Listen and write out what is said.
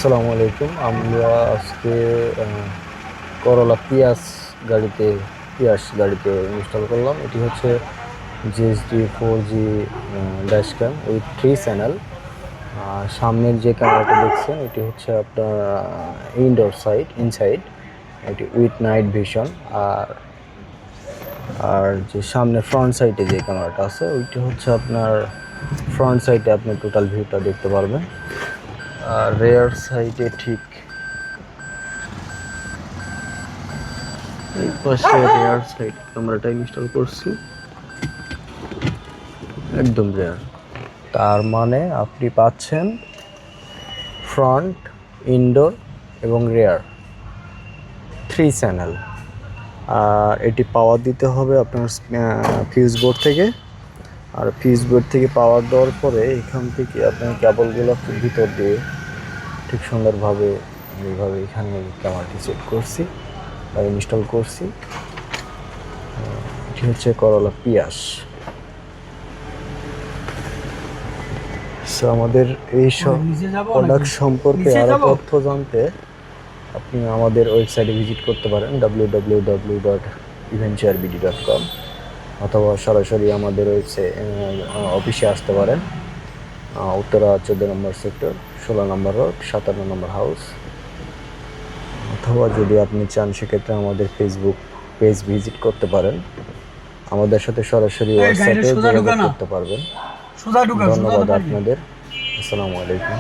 আসসালামু আলাইকুম। আমরা আজকে করলা পিয়াস গাড়িতে ইনস্টল করলাম। এটি হচ্ছে GSD 4G dash cam with 3 channel. সামনের যে ক্যামেরাটা দেখছেন এটি হচ্ছে আপনার ইনসাইড এটি উইথ নাইট ভিশন। আর আর যে সামনে ফ্রন্ট সাইডে যে ক্যামেরাটা আছে ওইটি হচ্ছে আপনার ফ্রন্ট সাইডে আপনি টোটাল ভিউটা দেখতে পারবেন। আর রেয়ার সাইডে ঠিক এই পাশে রেয়ার সাইড ক্যামেরাটা ইনস্টল করছি, একদম রেয়ার। তার মানে আপনি পাচ্ছেন ফ্রন্ট, ইনডোর এবং রেয়ার 3 চ্যানেল। আর এটি পাওয়ার দিতে হবে আপনার ফিউজ বোর্ড থেকে। আর ফিউজ বোর্ড থেকে পাওয়ার দেওয়ার পরে এখান থেকে আপনার কেবলগুলো ভিতর দিয়ে ঠিক সুন্দরভাবে এইভাবে এখানে ক্যামেরাটি সেট করছি বা ইনস্টল করছি। এটি হচ্ছে করলা পিয়াস। সো আমাদের এই সব প্রোডাক্ট সম্পর্কে আরও তথ্য জানতে আপনি আমাদের ওয়েবসাইটে ভিজিট করতে পারেন www.eventurebd.com, অথবা সরাসরি আমাদের অফিসে আসতে পারেন। উত্তরা 14 নম্বর সেক্টর, 16 নম্বর রোড, 57 নম্বর হাউস। অথবা যদি আপনি চান সেক্ষেত্রে আমাদের ফেসবুক পেজ ভিজিট করতে পারেন। আমাদের সাথে সরাসরি হোয়াটসঅ্যাপে যোগাযোগ করতে পারবেন। ধন্যবাদ আপনাদের। আসসালামু আলাইকুম।